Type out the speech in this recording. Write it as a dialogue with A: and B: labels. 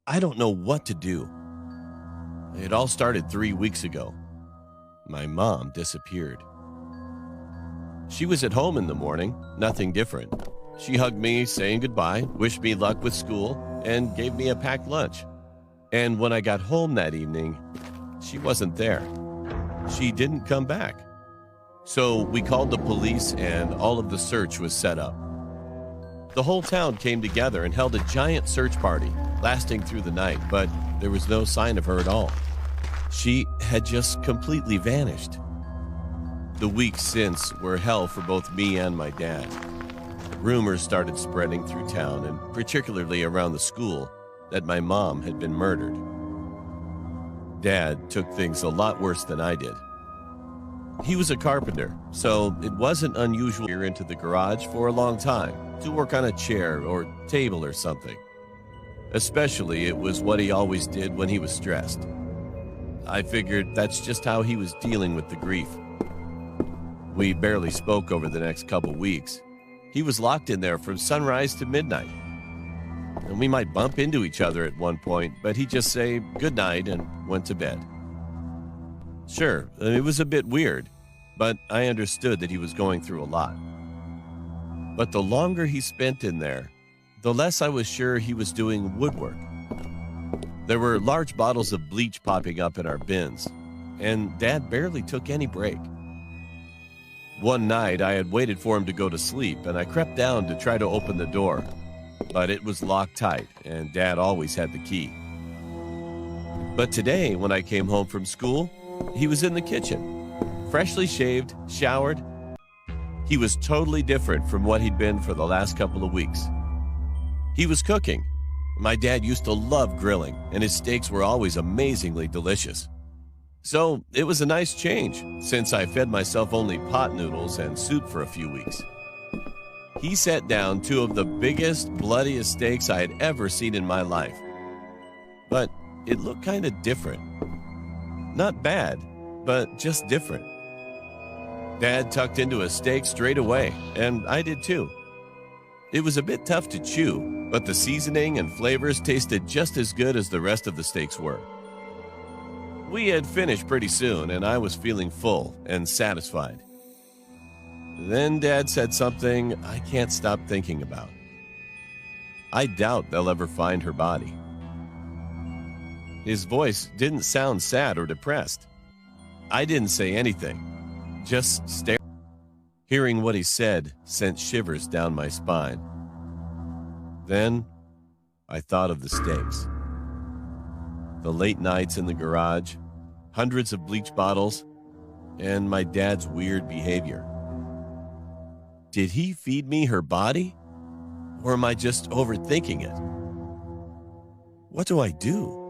A: I don't know what to do. It all started 3 weeks ago. My mom disappeared. She was at home in the morning, nothing different. She hugged me, saying goodbye, wished me luck with school, and gave me a packed lunch. And when I got home that evening, she wasn't there. She didn't come back. So we called the police and all of the search was set up. The whole town came together and held a giant search party, lasting through the night, but there was no sign of her at all. She had just completely vanished. The weeks since were hell for both me and my dad. Rumors started spreading through town, and particularly around the school, that my mom had been murdered. Dad took things a lot worse than I did. He was a carpenter, so it wasn't unusual to go into the garage for a long time to work on a chair or table or something. Especially, it was what he always did when he was stressed. I figured that's just how he was dealing with the grief. We barely spoke over the next couple weeks. He was locked in there from sunrise to midnight. And we might bump into each other at one point, but he'd just say goodnight and went to bed. Sure, it was a bit weird, but I understood that he was going through a lot. But the longer he spent in there, the less I was sure he was doing woodwork. There were large bottles of bleach popping up in our bins, and Dad barely took any break. One night, I had waited for him to go to sleep, and I crept down to try to open the door, but it was locked tight, and Dad always had the key. But today, when I came home from school, he was in the kitchen, freshly shaved, showered. He was totally different from what he'd been for the last couple of weeks. He was cooking. My dad used to love grilling, and his steaks were always amazingly delicious. So it was a nice change, since I fed myself only pot noodles and soup for a few weeks. He set down two of the biggest, bloodiest steaks I had ever seen in my life. But it looked kind of different. Not bad, but just different. Dad tucked into a steak straight away, and I did too. It was a bit tough to chew, but the seasoning and flavors tasted just as good as the rest of the steaks were. We had finished pretty soon, and I was feeling full and satisfied. Then Dad said something I can't stop thinking about. I doubt they'll ever find her body. His voice didn't sound sad or depressed. I didn't say anything, just stared. Hearing what he said sent shivers down my spine. Then I thought of the steaks. The late nights in the garage, hundreds of bleach bottles, and my dad's weird behavior. Did he feed me her body? Or am I just overthinking it? What do I do?